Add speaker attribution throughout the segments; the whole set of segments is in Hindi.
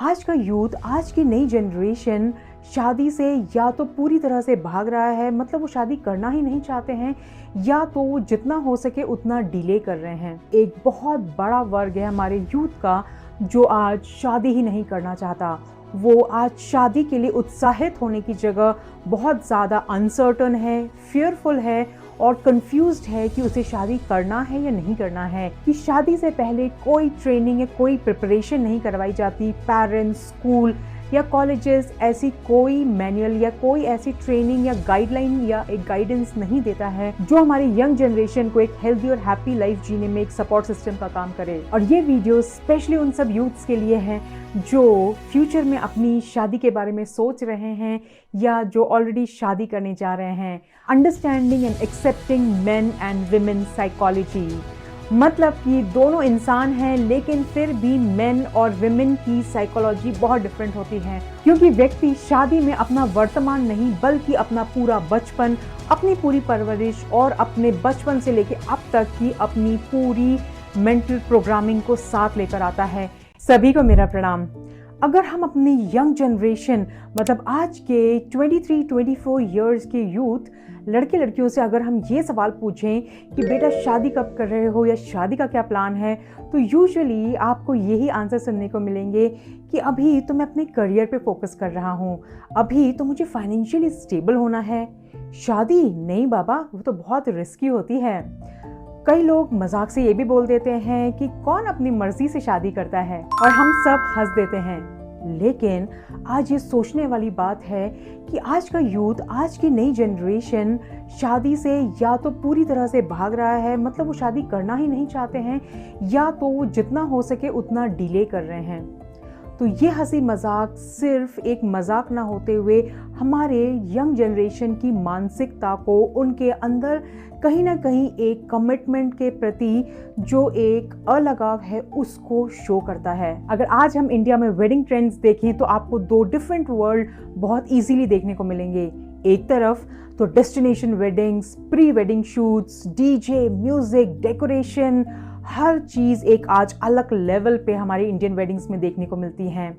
Speaker 1: आज का यूथ, आज की नई जनरेशन शादी से या तो पूरी तरह से भाग रहा है, मतलब वो शादी करना ही नहीं चाहते हैं, या तो वो जितना हो सके उतना डिले कर रहे हैं। एक बहुत बड़ा वर्ग है हमारे यूथ का जो आज शादी ही नहीं करना चाहता। वो आज शादी के लिए उत्साहित होने की जगह बहुत ज़्यादा अनसर्टन है, फियरफुल है और कंफ्यूज्ड है कि उसे शादी करना है या नहीं करना है। कि शादी से पहले कोई ट्रेनिंग या कोई प्रिपरेशन नहीं करवाई जाती। पेरेंट्स, स्कूल या कॉलेजेस ऐसी कोई मैनुअल या कोई ऐसी ट्रेनिंग या गाइडलाइन या एक गाइडेंस नहीं देता है जो हमारी यंग जनरेशन को एक हेल्दी और हैप्पी लाइफ जीने में एक सपोर्ट सिस्टम का काम करे। और ये वीडियो स्पेशली उन सब यूथ्स के लिए है जो फ्यूचर में अपनी शादी के बारे में सोच रहे हैं या जो ऑलरेडी शादी करने जा रहे हैं। Understanding and accepting main and women psychology, मतलब कि दोनों इंसान हैं लेकिन फिर भी मेन और विमेन की साइकोलॉजी बहुत डिफरेंट होती है, क्योंकि व्यक्ति शादी में अपना वर्तमान नहीं बल्कि अपना पूरा बचपन, अपनी पूरी परवरिश और अपने बचपन से लेकर अब तक की अपनी पूरी मेंटल प्रोग्रामिंग को साथ लेकर आता है। सभी को मेरा प्रणाम। अगर हम अपनी यंग जनरेशन, मतलब आज के 23-24 इयर्स के यूथ लड़के लड़कियों से अगर हम ये सवाल पूछें कि बेटा शादी कब कर रहे हो या शादी का क्या प्लान है, तो यूजुअली आपको यही आंसर सुनने को मिलेंगे कि अभी तो मैं अपने करियर पे फोकस कर रहा हूँ, अभी तो मुझे फाइनेंशियली स्टेबल होना है। शादी नहीं बाबा, वो तो बहुत रिस्की होती है। कई लोग मजाक से ये भी बोल देते हैं कि कौन अपनी मर्जी से शादी करता है, और हम सब हंस देते हैं। लेकिन आज ये सोचने वाली बात है कि आज का यूथ, आज की नई जनरेशन शादी से या तो पूरी तरह से भाग रहा है, मतलब वो शादी करना ही नहीं चाहते हैं, या तो वो जितना हो सके उतना डिले कर रहे हैं। तो ये हंसी मजाक सिर्फ एक मजाक ना होते हुए हमारे यंग जनरेशन की मानसिकता को, उनके अंदर कहीं ना कहीं एक कमिटमेंट के प्रति जो एक अलगाव है उसको शो करता है। अगर आज हम इंडिया में वेडिंग ट्रेंड्स देखें तो आपको दो डिफरेंट वर्ल्ड बहुत इजीली देखने को मिलेंगे। एक तरफ तो destination weddings, pre wedding shoots, DJ, music, decoration, हर चीज़ एक आज अलग लेवल पे हमारी इंडियन वेडिंग्स में देखने को मिलती हैं।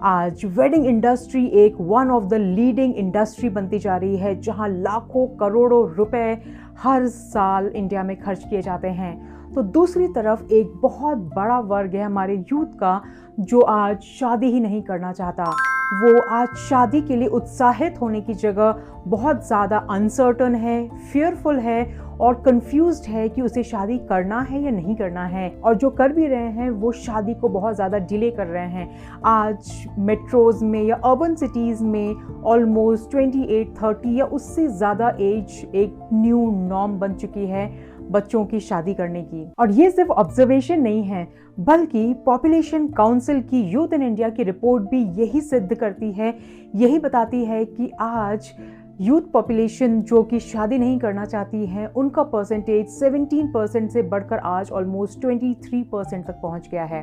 Speaker 1: आज वेडिंग इंडस्ट्री एक one of the leading industry बनती जा रही है, जहां लाखों करोड़ों रुपए हर साल इंडिया में खर्च किए जाते हैं। तो दूसरी तरफ एक बहुत बड़ा वर्ग है हमारे यूथ का जो आज शादी ही नहीं करना चाहता। वो आज शादी के लिए उत्साहित होने की जगह बहुत ज़्यादा अनसर्टन है, फियरफुल है और कंफ्यूज्ड है कि उसे शादी करना है या नहीं करना है। और जो कर भी रहे हैं वो शादी को बहुत ज़्यादा डिले कर रहे हैं। आज मेट्रोज़ में या अर्बन सिटीज़ में ऑलमोस्ट 28-30 या उससे ज़्यादा एज एक न्यू नॉर्म बन चुकी है बच्चों की शादी करने की। और ये सिर्फ ऑब्जर्वेशन नहीं है, बल्कि पॉपुलेशन काउंसिल की यूथ इन इंडिया की रिपोर्ट भी यही सिद्ध करती है, यही बताती है कि आज यूथ पॉपुलेशन जो कि शादी नहीं करना चाहती है, उनका परसेंटेज 17% से बढ़कर आज ऑलमोस्ट 23% तक पहुंच गया है।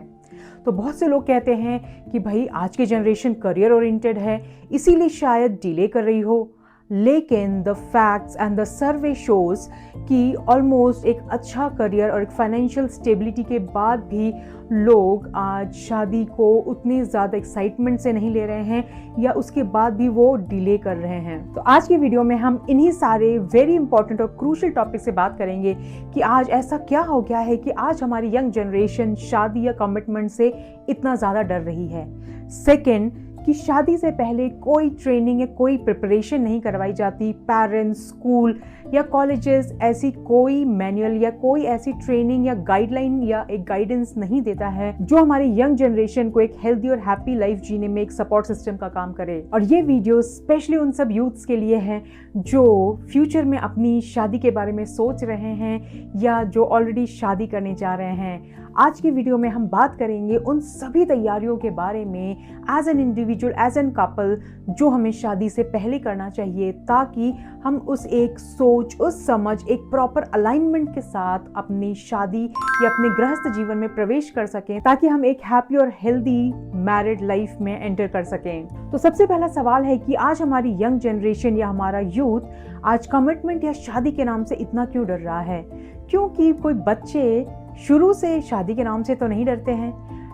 Speaker 1: तो बहुत से लोग कहते हैं कि भाई आज की जनरेशन करियर ओरिएंटेड है, इसीलिए शायद डिले कर रही हो। लेकिन the facts and the survey shows कि ऑलमोस्ट एक अच्छा करियर और एक फाइनेंशियल स्टेबिलिटी के बाद भी लोग आज शादी को उतनी ज़्यादा एक्साइटमेंट से नहीं ले रहे हैं, या उसके बाद भी वो डिले कर रहे हैं। तो आज की वीडियो में हम इन्हीं सारे वेरी इंपॉर्टेंट और क्रूशियल टॉपिक से बात करेंगे कि आज ऐसा क्या हो गया है कि आज हमारी यंग जनरेशन शादी या कमिटमेंट से इतना ज़्यादा डर रही है। सेकेंड, कि शादी से पहले कोई ट्रेनिंग या कोई प्रिपरेशन नहीं करवाई जाती। पेरेंट्स, स्कूल या कॉलेजेस ऐसी कोई मैनुअल या कोई ऐसी ट्रेनिंग या गाइडलाइन या एक गाइडेंस नहीं देता है जो हमारी यंग जनरेशन को एक हेल्दी और हैप्पी लाइफ जीने में एक सपोर्ट सिस्टम का काम करे। और ये वीडियो स्पेशली उन सब यूथ्स के लिए है जो फ्यूचर में अपनी शादी के बारे में सोच रहे हैं या जो ऑलरेडी शादी करने जा रहे हैं। आज की वीडियो में हम बात करेंगे उन सभी तैयारियों के बारे में as an individual, as an couple, जो हमें शादी से पहले करना चाहिए, ताकि हम उस एक सोच, उस समझ, एक प्रॉपर अलाइनमेंट के साथ अपनी शादी या अपने गृहस्थ जीवन में प्रवेश कर सकें, ताकि हम एक हैप्पी और हेल्दी मैरिड लाइफ में एंटर कर सकें। तो सबसे पहला सवाल है कि आज हमारी यंग जनरेशन या हमारा यूथ आज कमिटमेंट या शादी के नाम से इतना क्यों डर रहा है? क्योंकि कोई बच्चे शुरू से शादी के नाम से तो नहीं डरते हैं,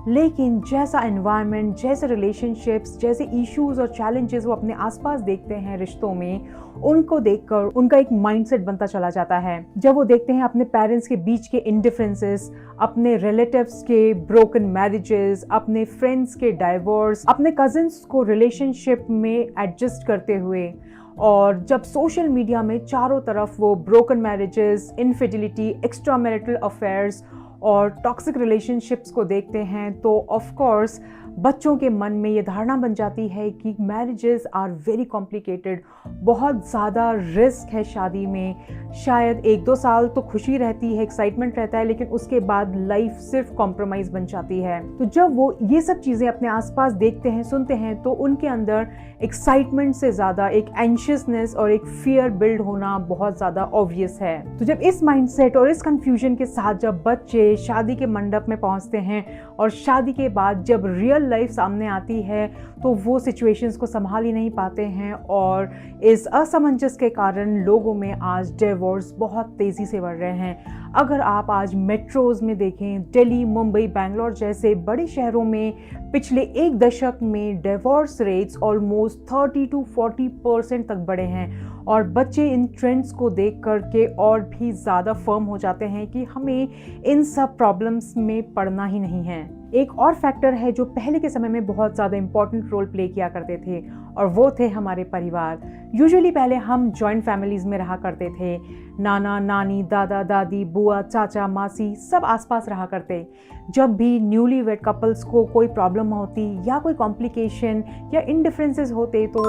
Speaker 1: लेकिन जैसा एनवायरनमेंट, जैसे रिलेशनशिप्स, जैसे इश्यूज और चैलेंजेस वो अपने आसपास देखते हैं रिश्तों में, उनको देखकर उनका एक माइंडसेट बनता चला जाता है। जब वो देखते हैं अपने पेरेंट्स के बीच के इंडिफरेंसेस, अपने रिलेटिव्स के ब्रोकन मैरिजेस, अपने फ्रेंड्स के डाइवोर्स, अपने कजिन्स को रिलेशनशिप में एडजस्ट करते हुए, और जब सोशल मीडिया में चारों तरफ वो broken marriages, infidelity, extra marital affairs और टॉक्सिक रिलेशनशिप्स को देखते हैं, तो ऑफ कोर्स बच्चों के मन में ये धारणा बन जाती है कि मैरिजेस आर वेरी कॉम्प्लिकेटेड, बहुत ज़्यादा रिस्क है शादी में। शायद 1-2 साल तो खुशी रहती है, एक्साइटमेंट रहता है, लेकिन उसके बाद लाइफ सिर्फ कॉम्प्रोमाइज़ बन जाती है। तो जब वो ये सब चीज़ें अपने आसपास देखते हैं, सुनते हैं, तो उनके अंदर एक्साइटमेंट से ज़्यादा एक एंशियसनेस और एक फियर बिल्ड होना बहुत ज़्यादा ऑब्वियस है। तो जब इस माइंडसेट और इस कंफ्यूजन के साथ जब बच्चे शादी के मंडप में पहुंचते हैं और शादी के बाद जब रियल लाइफ सामने आती है, तो वो सिचुएशंस को संभाल ही नहीं पाते हैं, और इस असमंजस के कारण लोगों में आज डिवोर्स बहुत तेज़ी से बढ़ रहे हैं। अगर आप आज मेट्रोज में देखें, दिल्ली, मुंबई, बैंगलोर जैसे बड़े शहरों में पिछले 1 दशक में डिवोर्स रेट्स ऑलमोस्ट 30 to 40% तक बढ़े हैं, और बच्चे इन ट्रेंड्स को देख करके और भी ज़्यादा फर्म हो जाते हैं कि हमें इन सब प्रॉब्लम्स में पड़ना ही नहीं है। एक और फैक्टर है जो पहले के समय में बहुत ज़्यादा इंपॉर्टेंट रोल प्ले किया करते थे, और वो थे हमारे परिवार। यूजुअली पहले हम जॉइंट फैमिलीज़ में रहा करते थे, नाना नानी, दादा दादी, बुआ, चाचा, मासी सब आसपास रहा करते। जब भी न्यूली वेड कपल्स को कोई प्रॉब्लम होती या कोई कॉम्प्लिकेशन या इंडिफरेंसेस होते, तो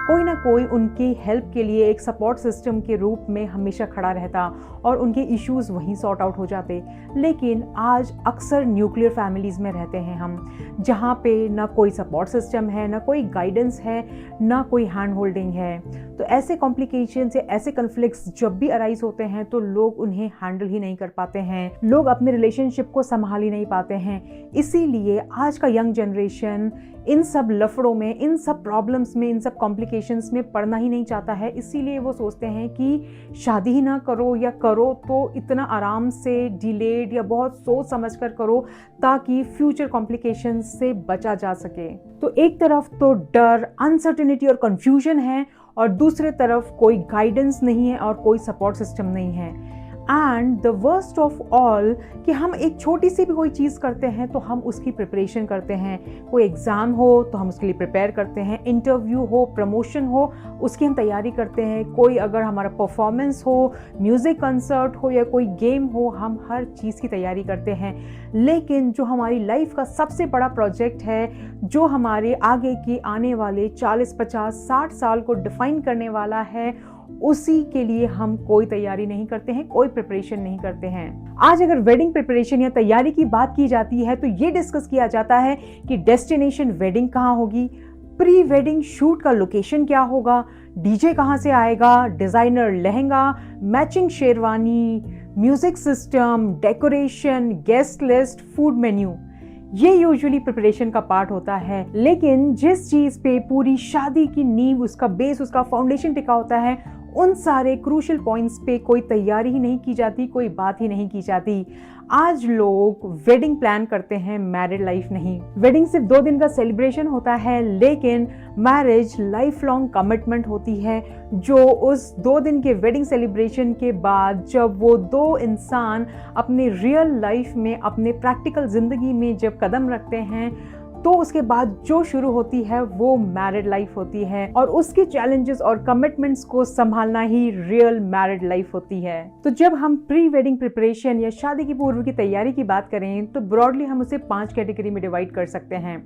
Speaker 1: कोई ना कोई उनकी हेल्प के लिए एक सपोर्ट सिस्टम के रूप में हमेशा खड़ा रहता और उनके इश्यूज़ वहीं सॉर्ट आउट हो जाते। लेकिन आज अक्सर न्यूक्लियर फैमिलीज़ में रहते हैं हम, जहाँ पे ना कोई सपोर्ट सिस्टम है, ना कोई गाइडेंस है, ना कोई हैंड होल्डिंग है। तो ऐसे कॉम्प्लिकेशंस या ऐसे कन्फ्लिक्ट्स जब भी अराइज होते हैं, तो लोग उन्हें हैंडल ही नहीं कर पाते हैं, लोग अपने रिलेशनशिप को संभाल ही नहीं पाते हैं। इसीलिए आज का यंग जनरेशन इन सब लफड़ों में, इन सब प्रॉब्लम्स में, इन सब कॉम्प्लिकेशंस में पड़ना ही नहीं चाहता है। इसीलिए वो सोचते हैं कि शादी ही ना करो, या करो तो इतना आराम से डिलेड या बहुत सोच समझ कर करो, ताकि फ्यूचर कॉम्प्लिकेशंस से बचा जा सके। तो एक तरफ तो डर, अनसर्टेनिटी और कंफ्यूजन है, और दूसरे तरफ कोई गाइडेंस नहीं है और कोई सपोर्ट सिस्टम नहीं है। And the worst of all कि हम एक छोटी सी भी कोई चीज़ करते हैं तो हम उसकी प्रिपरेशन करते हैं। कोई एग्ज़ाम हो तो हम उसके लिए प्रिपेयर करते हैं, इंटरव्यू हो, प्रमोशन हो, उसकी हम तैयारी करते हैं। कोई अगर हमारा परफॉर्मेंस हो, म्यूज़िक कंसर्ट हो या कोई गेम हो, हम हर चीज़ की तैयारी करते हैं। लेकिन जो हमारी लाइफ का सबसे बड़ा प्रोजेक्ट है, जो हमारे आगे की आने वाले 40, 50, 60 साल को डिफाइन करने वाला है, उसी के लिए हम कोई तैयारी नहीं करते हैं, कोई प्रिपरेशन नहीं करते हैं। आज अगर वेडिंग प्रिपरेशन या तैयारी की बात की जाती है, तो ये डिस्कस किया जाता है कि डेस्टिनेशन वेडिंग कहाँ होगी, प्री वेडिंग शूट का लोकेशन क्या होगा, डीजे कहाँ से आएगा, designer lehenga, matching sherwani, music system, decoration, guest list, food menu. ये यूजुअली प्रिपरेशन का पार्ट होता है। लेकिन जिस चीज़ पे पूरी शादी की नींव, उसका बेस, उसका फाउंडेशन टिका होता है, उन सारे क्रूशियल पॉइंट्स पे कोई तैयारी ही नहीं की जाती, कोई बात ही नहीं की जाती। आज लोग वेडिंग प्लान करते हैं, मैरिड लाइफ नहीं। वेडिंग सिर्फ 2 दिन का सेलिब्रेशन होता है, लेकिन मैरिज लाइफ लॉन्ग कमिटमेंट होती है, जो उस 2 दिन के वेडिंग सेलिब्रेशन के बाद जब वो 2 इंसान अपने रियल लाइफ में, अपने प्रैक्टिकल जिंदगी में जब कदम रखते हैं, तो उसके बाद जो शुरू होती है वो मैरिड लाइफ होती है, और उसके चैलेंजेस और कमिटमेंट्स को संभालना ही रियल मैरिड लाइफ होती है। तो जब हम प्री वेडिंग प्रिपरेशन या शादी की पूर्व की तैयारी की बात करें, तो ब्रॉडली हम उसे 5 कैटेगरी में डिवाइड कर सकते हैं।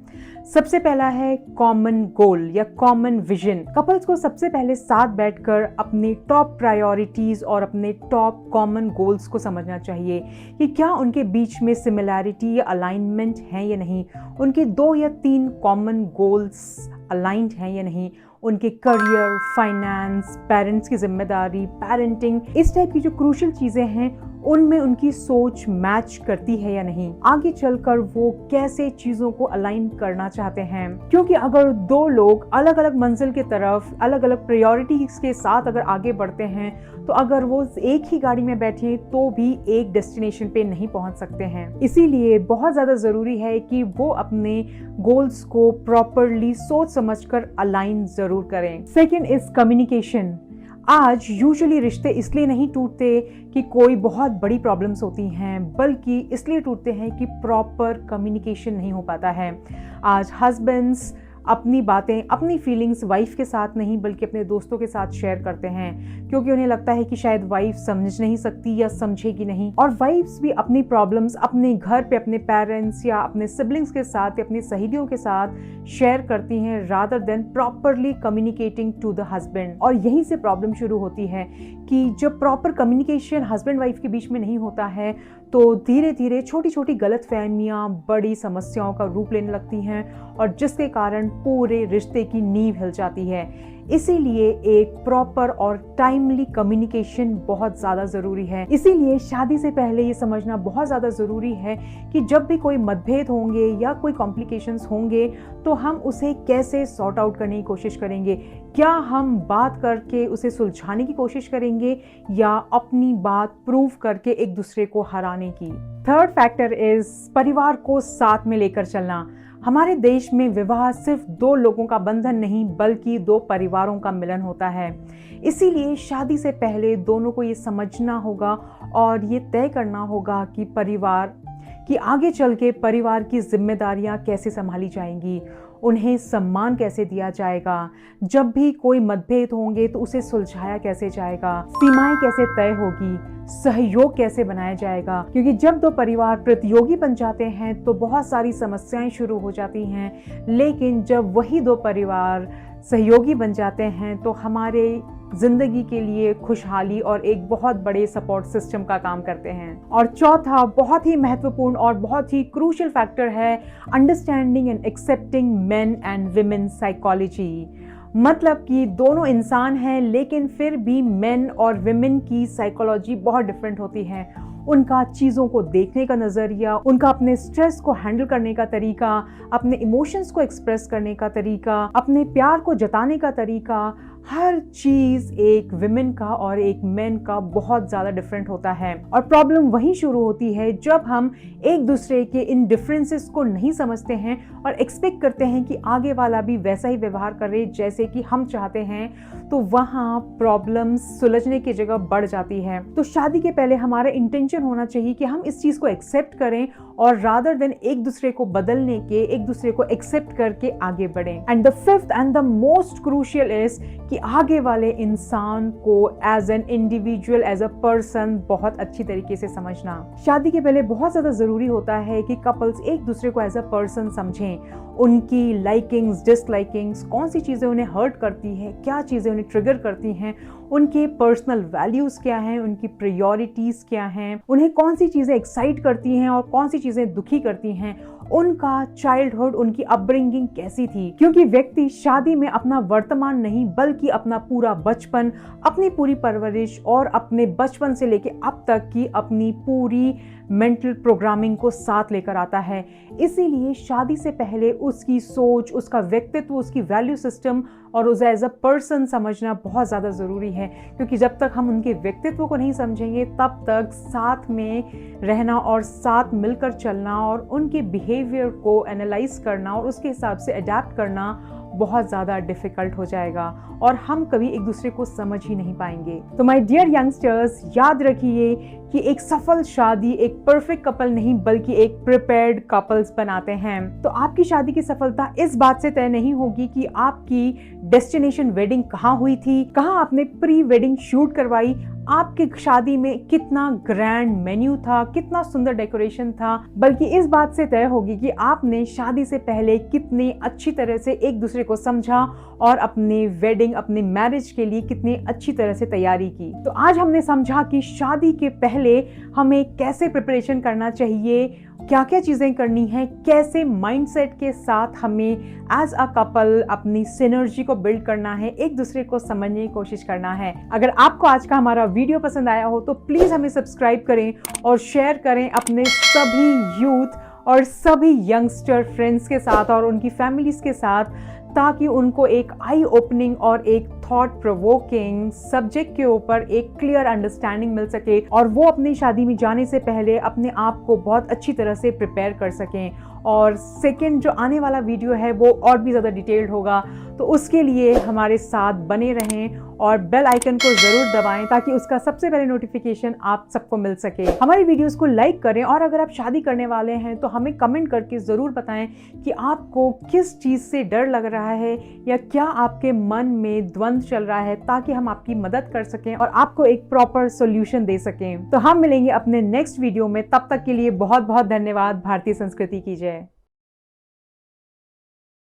Speaker 1: सबसे पहला है कॉमन गोल या कॉमन विजन। कपल्स को सबसे पहले साथ बैठकर अपनी टॉप प्रायोरिटीज और अपने टॉप कॉमन गोल्स को समझना चाहिए कि क्या उनके बीच में सिमिलैरिटी या अलाइनमेंट है या नहीं, उनके 2 या 3 कॉमन गोल्स अलाइंड हैं या नहीं, उनके करियर, फाइनेंस, पेरेंट्स की जिम्मेदारी, पेरेंटिंग, इस टाइप की जो क्रूशियल चीज़ें हैं उनमें उनकी सोच मैच करती है या नहीं, आगे चलकर वो कैसे चीजों को अलाइन करना चाहते हैं। क्योंकि अगर दो लोग अलग अलग मंजिल की तरफ अलग अलग प्रायोरिटीज के साथ अगर आगे बढ़ते हैं, तो अगर वो एक ही गाड़ी में बैठे तो भी एक डेस्टिनेशन पे नहीं पहुंच सकते हैं। इसीलिए बहुत ज़्यादा ज़रूरी है कि वो अपने गोल्स को प्रॉपरली सोच समझकर अलाइन ज़रूर करें। Second is communication. आज यूजुअली रिश्ते इसलिए नहीं टूटते कि कोई बहुत बड़ी प्रॉब्लम्स होती हैं, बल्कि इसलिए टूटते हैं कि प्रॉपर कम्युनिकेशन नहीं हो पाता है। आज हस्बैंड्स अपनी बातें, अपनी फीलिंग्स वाइफ के साथ नहीं बल्कि अपने दोस्तों के साथ शेयर करते हैं, क्योंकि उन्हें लगता है कि शायद वाइफ समझ नहीं सकती या समझेगी नहीं। और वाइफ्स भी अपनी प्रॉब्लम्स अपने घर पे अपने पेरेंट्स या अपने सिबलिंग्स के साथ या अपनी सहेलियों के साथ शेयर करती हैं, rather than properly communicating to the husband. और यहीं से प्रॉब्लम शुरू होती है कि जब प्रॉपर कम्युनिकेशन हस्बैंड वाइफ के बीच में नहीं होता है, तो धीरे धीरे छोटी छोटी गलतफहमियां बड़ी समस्याओं का रूप लेने लगती हैं, और जिसके कारण पूरे रिश्ते की नींव हिल जाती है। इसीलिए एक प्रॉपर और टाइमली कम्युनिकेशन बहुत ज़्यादा ज़रूरी है। इसीलिए शादी से पहले ये समझना बहुत ज़्यादा ज़रूरी है कि जब भी कोई मतभेद होंगे या कोई कॉम्प्लिकेशंस होंगे, तो हम उसे कैसे सॉर्ट आउट करने की कोशिश करेंगे। क्या हम बात करके उसे सुलझाने की कोशिश करेंगे या अपनी बात प्रूव करके एक दूसरे को हराने की। थर्ड फैक्टर इज परिवार को साथ में लेकर चलना। हमारे देश में विवाह सिर्फ दो लोगों का बंधन नहीं बल्कि दो परिवारों का मिलन होता है। इसीलिए शादी से पहले दोनों को ये समझना होगा और ये तय करना होगा कि परिवार कि आगे चल के परिवार की जिम्मेदारियां कैसे संभाली जाएंगी, उन्हें सम्मान कैसे दिया जाएगा, जब भी कोई मतभेद होंगे तो उसे सुलझाया कैसे जाएगा, सीमाएं कैसे तय होगी, सहयोग कैसे बनाया जाएगा। क्योंकि जब दो परिवार प्रतियोगी बन जाते हैं तो बहुत सारी समस्याएं शुरू हो जाती हैं, लेकिन जब वही दो परिवार सहयोगी बन जाते हैं तो हमारे जिंदगी के लिए खुशहाली और एक बहुत बड़े सपोर्ट सिस्टम का काम करते हैं। और चौथा बहुत ही महत्वपूर्ण और बहुत ही क्रूशियल फैक्टर है understanding and accepting main and women psychology. मतलब कि दोनों इंसान हैं, लेकिन फिर भी मेन और विमेन की साइकोलॉजी बहुत डिफरेंट होती है। उनका चीज़ों को देखने का नज़रिया, उनका अपने स्ट्रेस को हैंडल करने का तरीका, अपने इमोशंस को एक्सप्रेस करने का तरीका, अपने प्यार को जताने का तरीका, हर चीज़ एक विमेन का और एक मेन का बहुत ज़्यादा डिफरेंट होता है। और प्रॉब्लम वहीं शुरू होती है जब हम एक दूसरे के इन डिफरेंसेस को नहीं समझते हैं और एक्सपेक्ट करते हैं कि आगे वाला भी वैसा ही व्यवहार करे जैसे कि हम चाहते हैं, तो वहाँ प्रॉब्लम्स सुलझने की जगह बढ़ जाती है। तो शादी के पहले हमारा इंटेंशन होना चाहिए कि हम इस चीज़ को एक्सेप्ट करें और रादर देन एक दूसरे को बदलने के, एक दूसरे को एक्सेप्ट करके आगे बढ़ें। And the fifth and the most crucial is कि आगे वाले इंसान को as an individual, as a person बहुत अच्छी तरीके से समझना। शादी के पहले बहुत ज़्यादा ज़रूरी होता है कि कपल्स एक दूसरे को एज अ पर्सन समझें। उनकी लाइकिंग्स, डिसलाइकिंग्स, कौन सी चीज़ें उन्हें हर्ट करती हैं, क्या चीज़ें उन्हें ट्रिगर करती हैं, उनके पर्सनल वैल्यूज़ क्या हैं, उनकी प्रायोरिटीज़ क्या हैं, उन्हें कौन सी चीज़ें एक्साइट करती हैं और कौन सी चीज़ें दुखी करती हैं, उनका चाइल्डहुड, उनकी अपब्रिंगिंग कैसी थी। क्योंकि व्यक्ति शादी में अपना वर्तमान नहीं बल्कि अपना पूरा बचपन, अपनी पूरी परवरिश और अपने बचपन से लेके अब तक की अपनी पूरी मेंटल प्रोग्रामिंग को साथ लेकर आता है। इसीलिए शादी से पहले उसकी सोच, उसका व्यक्तित्व, उसकी वैल्यू सिस्टम और उसे एज अ पर्सन समझना बहुत ज़्यादा ज़रूरी है। क्योंकि जब तक हम उनके व्यक्तित्व को नहीं समझेंगे तब तक साथ में रहना और साथ मिलकर चलना और उनके बिहेवियर को एनालाइज करना और उसके हिसाब से अडेप्ट करना बहुत ज़्यादा डिफ़िकल्ट हो जाएगा और हम कभी एक दूसरे को समझ ही नहीं पाएंगे। तो माय डियर यंगस्टर्स, याद रखिए कि एक सफल शादी एक परफेक्ट कपल नहीं बल्कि एक प्रिपेयर्ड कपल्स बनाते हैं। तो आपकी शादी की सफलता इस बात से तय नहीं होगी कि आपकी डेस्टिनेशन वेडिंग कहाँ हुई थी, कहाँ आपने प्री वेडिंग शूट करवाई, आपकी शादी में कितना ग्रैंड मेन्यू था, कितना सुंदर डेकोरेशन था, बल्कि इस बात से तय होगी कि आपने शादी से पहले कितनी अच्छी तरह से एक दूसरे को समझा और अपने वेडिंग, अपने मैरिज के लिए कितनी अच्छी तरह से तैयारी की। तो आज हमने समझा कि शादी के पहले हमें कैसे प्रिपरेशन करना चाहिए क्या क्या चीज़ें करनी है, कैसे माइंडसेट के साथ हमें एज अ कपल अपनी सिनर्जी को बिल्ड करना है, एक दूसरे को समझने की कोशिश करना है। अगर आपको आज का हमारा वीडियो पसंद आया हो तो प्लीज़ हमें सब्सक्राइब करें और शेयर करें अपने सभी यूथ और सभी यंगस्टर फ्रेंड्स के साथ और उनकी फैमिलीज के साथ, ताकि उनको एक आई ओपनिंग और एक थॉट प्रोवोकिंग सब्जेक्ट के ऊपर एक क्लियर अंडरस्टैंडिंग मिल सके और वो अपनी शादी में जाने से पहले अपने आप को बहुत अच्छी तरह से प्रिपेयर कर सकें। और सेकंड जो आने वाला वीडियो है वो और भी ज़्यादा डिटेल्ड होगा, तो उसके लिए हमारे साथ बने रहें और बेल आइकन को ज़रूर दबाएं ताकि उसका सबसे पहले नोटिफिकेशन आप सबको मिल सके। हमारी वीडियोस को लाइक करें और अगर आप शादी करने वाले हैं तो हमें कमेंट करके ज़रूर बताएं कि आपको किस चीज़ से डर लग रहा है या क्या आपके मन में द्वंद्व चल रहा है, ताकि हम आपकी मदद कर सकें और आपको एक प्रॉपर सोल्यूशन दे सकें। तो हम मिलेंगे अपने नेक्स्ट वीडियो में, तब तक के लिए बहुत बहुत धन्यवाद। भारतीय संस्कृति की जय।